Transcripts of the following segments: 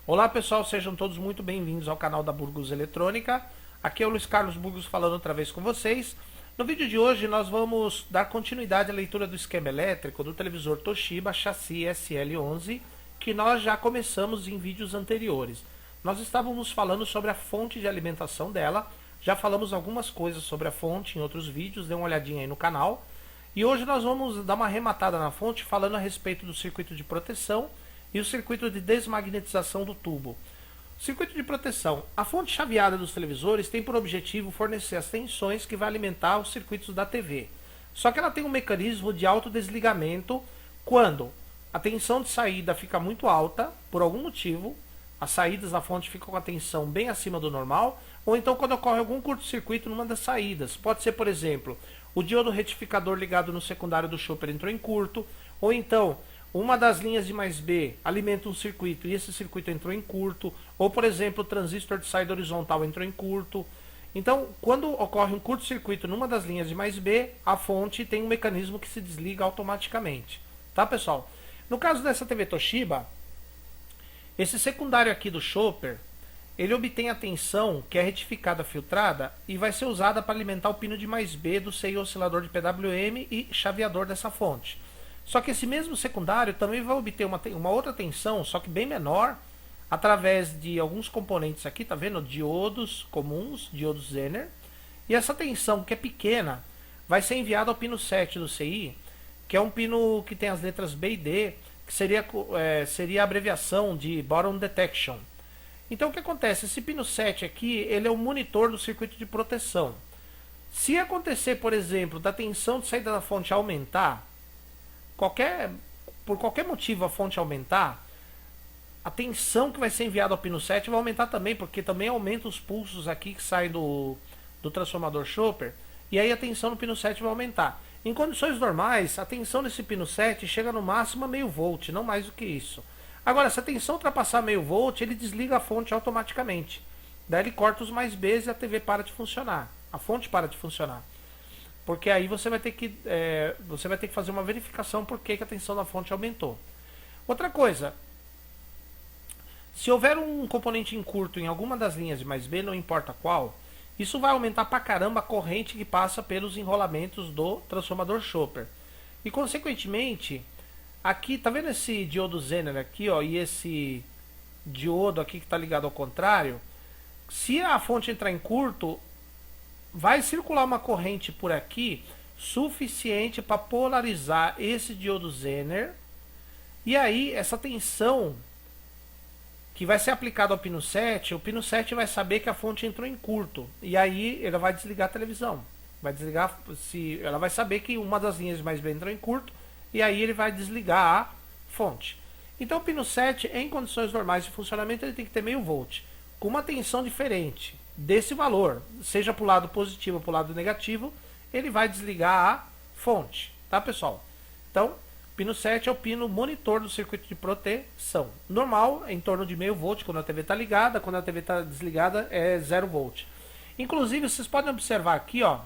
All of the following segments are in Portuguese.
Olá pessoal, sejam todos muito bem-vindos ao canal da Burgos Eletrônica. Aqui é o Luiz Carlos Burgos falando outra vez com vocês. No vídeo de hoje nós vamos dar continuidade à leitura do esquema elétrico do televisor Toshiba Chassi SL11, que nós já começamos em vídeos anteriores. Nós estávamos falando sobre a fonte de alimentação dela, já falamos algumas coisas sobre a fonte em outros vídeos, dê uma olhadinha aí no canal. E hoje nós vamos dar uma arrematada na fonte falando a respeito do circuito de proteção e o circuito de desmagnetização do tubo. Circuito de proteção. A fonte chaveada dos televisores tem por objetivo fornecer as tensões que vai alimentar os circuitos da TV. Só que ela tem um mecanismo de autodesligamento quando a tensão de saída fica muito alta, por algum motivo, as saídas da fonte ficam com a tensão bem acima do normal, ou então quando ocorre algum curto-circuito numa das saídas. Pode ser, por exemplo, o diodo retificador ligado no secundário do chopper entrou em curto, ou então uma das linhas de mais B alimenta um circuito e esse circuito entrou em curto, ou por exemplo o transistor de saída horizontal entrou em curto. Então, quando ocorre um curto-circuito numa das linhas de mais B, a fonte tem um mecanismo que se desliga automaticamente. Tá, pessoal? No caso dessa TV Toshiba, esse secundário aqui do chopper, ele obtém a tensão que é retificada filtrada e vai ser usada para alimentar o pino de mais B do CI oscilador de PWM e chaveador dessa fonte. Só que esse mesmo secundário também vai obter uma outra tensão, só que bem menor, através de alguns componentes aqui, tá vendo? Diodos comuns, diodos Zener. E essa tensão, que é pequena, vai ser enviada ao pino 7 do CI, que é um pino que tem as letras B e D, que seria a abreviação de Bottom Detection. Então o que acontece? Esse pino 7 aqui, ele é o monitor do circuito de proteção. Se acontecer, por exemplo, da tensão de saída da fonte aumentar, por qualquer motivo a fonte aumentar, a tensão que vai ser enviada ao pino 7 vai aumentar também, porque também aumenta os pulsos aqui que saem do transformador chopper, e aí a tensão no pino 7 vai aumentar. Em condições normais, a tensão nesse pino 7 chega no máximo a meio volt, não mais do que isso. Agora, se a tensão ultrapassar meio volt, ele desliga a fonte automaticamente. Daí ele corta os mais Bs e a TV para de funcionar. A fonte para de funcionar. Porque aí você vai ter que fazer uma verificação por que a tensão da fonte aumentou. Outra coisa, se houver um componente em curto em alguma das linhas de mais B, não importa qual, isso vai aumentar pra caramba a corrente que passa pelos enrolamentos do transformador chopper. E consequentemente, aqui, tá vendo esse diodo Zener aqui, ó, e esse diodo aqui que está ligado ao contrário? Se a fonte entrar em curto, vai circular uma corrente por aqui suficiente para polarizar esse diodo Zener. E aí, essa tensão que vai ser aplicada ao pino 7, o pino 7 vai saber que a fonte entrou em curto. E aí, ele vai desligar a televisão. Vai desligar, ela vai saber que uma das linhas mais bem entrou em curto. E aí, ele vai desligar a fonte. Então, o pino 7, em condições normais de funcionamento, ele tem que ter meio volt. Com uma tensão diferente desse valor, seja para o lado positivo ou para o lado negativo, ele vai desligar a fonte, tá, pessoal? Então, pino 7 é o pino monitor do circuito de proteção. Normal, em torno de meio volt quando a TV está ligada, quando a TV está desligada é 0 volt. Inclusive, vocês podem observar aqui, ó,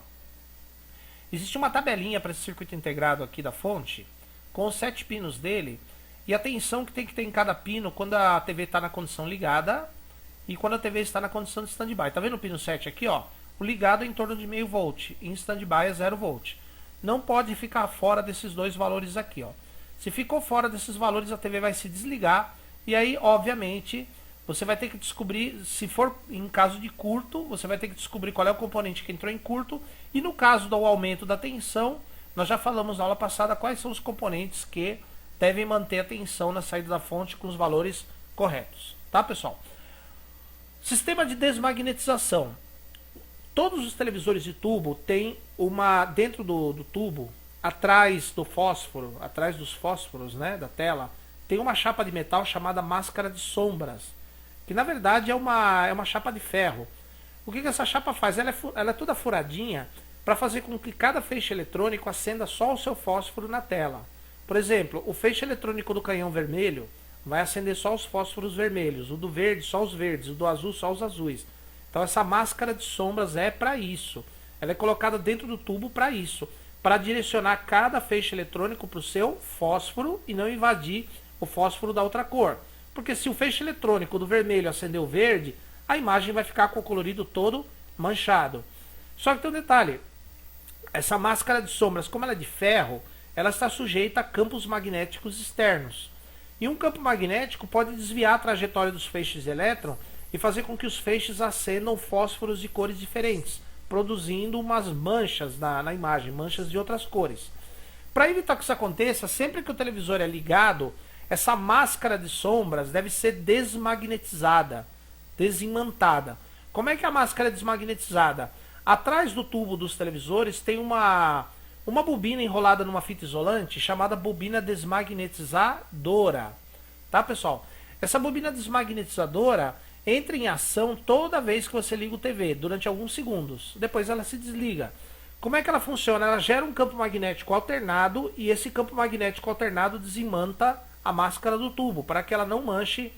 existe uma tabelinha para esse circuito integrado aqui da fonte, com os 7 pinos dele, e a tensão que tem que ter em cada pino quando a TV está na condição ligada, e quando a TV está na condição de stand-by. Tá vendo o pino 7 aqui, ó? O ligado é em torno de meio volt. Em stand-by é 0 volt. Não pode ficar fora desses dois valores aqui, ó. Se ficou fora desses valores, a TV vai se desligar. E aí, obviamente, você vai ter que descobrir, se for em caso de curto, você vai ter que descobrir qual é o componente que entrou em curto. E no caso do aumento da tensão, nós já falamos na aula passada quais são os componentes que devem manter a tensão na saída da fonte com os valores corretos. Tá, pessoal? Sistema de desmagnetização. Todos os televisores de tubo têm dentro do tubo, atrás do fósforo, atrás dos fósforos, né, da tela, tem uma chapa de metal chamada máscara de sombras, que na verdade é uma chapa de ferro. O que essa chapa faz? Ela é toda furadinha para fazer com que cada feixe eletrônico acenda só o seu fósforo na tela. Por exemplo, o feixe eletrônico do canhão vermelho vai acender só os fósforos vermelhos, o do verde só os verdes, o do azul só os azuis. Então essa máscara de sombras é para isso. Ela é colocada dentro do tubo para isso, para direcionar cada feixe eletrônico para o seu fósforo e não invadir o fósforo da outra cor. Porque se o feixe eletrônico do vermelho acender o verde, a imagem vai ficar com o colorido todo manchado. Só que tem um detalhe, essa máscara de sombras, como ela é de ferro, ela está sujeita a campos magnéticos externos. E um campo magnético pode desviar a trajetória dos feixes de elétron e fazer com que os feixes acendam fósforos de cores diferentes, produzindo umas manchas na imagem, manchas de outras cores. Para evitar que isso aconteça, sempre que o televisor é ligado, essa máscara de sombras deve ser desmagnetizada, desimantada. Como é que a máscara é desmagnetizada? Atrás do tubo dos televisores tem uma bobina enrolada numa fita isolante chamada bobina desmagnetizadora. Tá, pessoal? Essa bobina desmagnetizadora entra em ação toda vez que você liga o TV, durante alguns segundos. Depois ela se desliga. Como é que ela funciona? Ela gera um campo magnético alternado e esse campo magnético alternado desimanta a máscara do tubo, para que ela não manche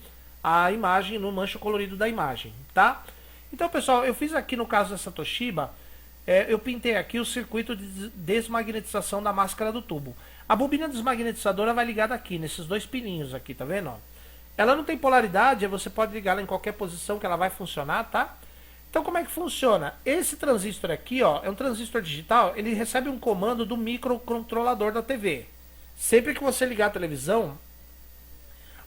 a imagem, não manche o colorido da imagem, tá? Então, pessoal, eu fiz aqui no caso dessa Toshiba, eu pintei aqui o circuito de desmagnetização da máscara do tubo. A bobina desmagnetizadora vai ligada aqui, nesses dois pininhos aqui, tá vendo? Ó? Ela não tem polaridade, você pode ligar ela em qualquer posição que ela vai funcionar, tá? Então, como é que funciona? Esse transistor aqui, ó, é um transistor digital, ele recebe um comando do microcontrolador da TV. Sempre que você ligar a televisão,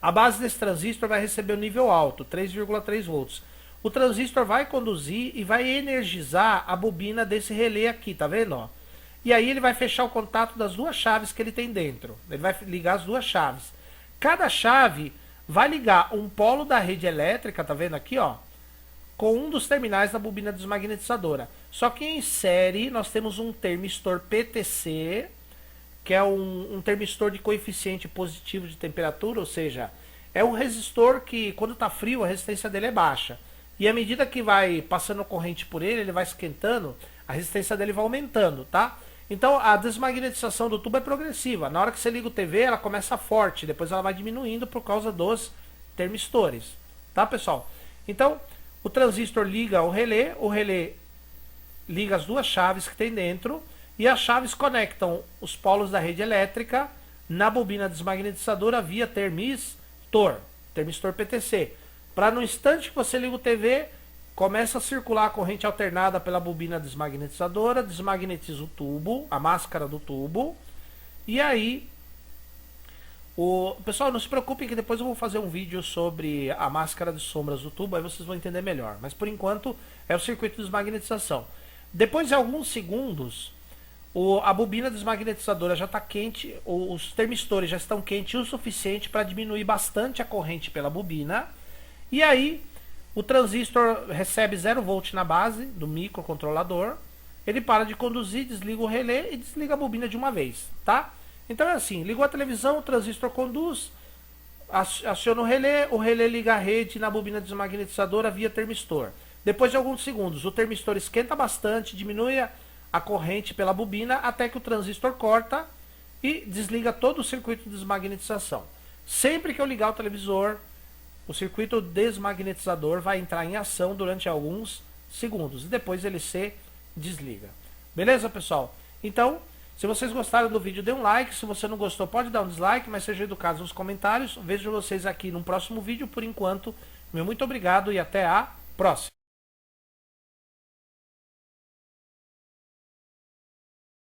a base desse transistor vai receber o nível alto, 3,3 volts. O transistor vai conduzir e vai energizar a bobina desse relé aqui, tá vendo? Ó? E aí ele vai fechar o contato das duas chaves que ele tem dentro. Ele vai ligar as duas chaves. Cada chave vai ligar um polo da rede elétrica, tá vendo aqui, ó? Com um dos terminais da bobina desmagnetizadora. Só que em série nós temos um termistor PTC, que é um termistor de coeficiente positivo de temperatura, ou seja, é um resistor que quando está frio a resistência dele é baixa. E à medida que vai passando corrente por ele, ele vai esquentando, a resistência dele vai aumentando, tá? Então a desmagnetização do tubo é progressiva. Na hora que você liga o TV, ela começa forte, depois ela vai diminuindo por causa dos termistores, tá, pessoal? Então, o transistor liga o relé liga as duas chaves que tem dentro, e as chaves conectam os polos da rede elétrica na bobina desmagnetizadora via termistor PTC. Para no instante que você liga o TV, começa a circular a corrente alternada pela bobina desmagnetizadora, desmagnetiza o tubo, a máscara do tubo, e aí, pessoal, não se preocupem que depois eu vou fazer um vídeo sobre a máscara de sombras do tubo, aí vocês vão entender melhor. Mas por enquanto é o circuito de desmagnetização. Depois de alguns segundos, a bobina desmagnetizadora já está quente, os termistores já estão quentes o suficiente para diminuir bastante a corrente pela bobina. E aí, o transistor recebe 0 volt na base do microcontrolador, ele para de conduzir, desliga o relé e desliga a bobina de uma vez, tá? Então é assim, ligou a televisão, o transistor conduz, aciona o relé liga a rede na bobina desmagnetizadora via termistor. Depois de alguns segundos, o termistor esquenta bastante, diminui a corrente pela bobina até que o transistor corta e desliga todo o circuito de desmagnetização. Sempre que eu ligar o televisor, o circuito desmagnetizador vai entrar em ação durante alguns segundos e depois ele se desliga. Beleza, pessoal? Então, se vocês gostaram do vídeo, dê um like. Se você não gostou, pode dar um dislike, mas seja educado nos comentários. Vejo vocês aqui no próximo vídeo. Por enquanto, meu muito obrigado e até a próxima.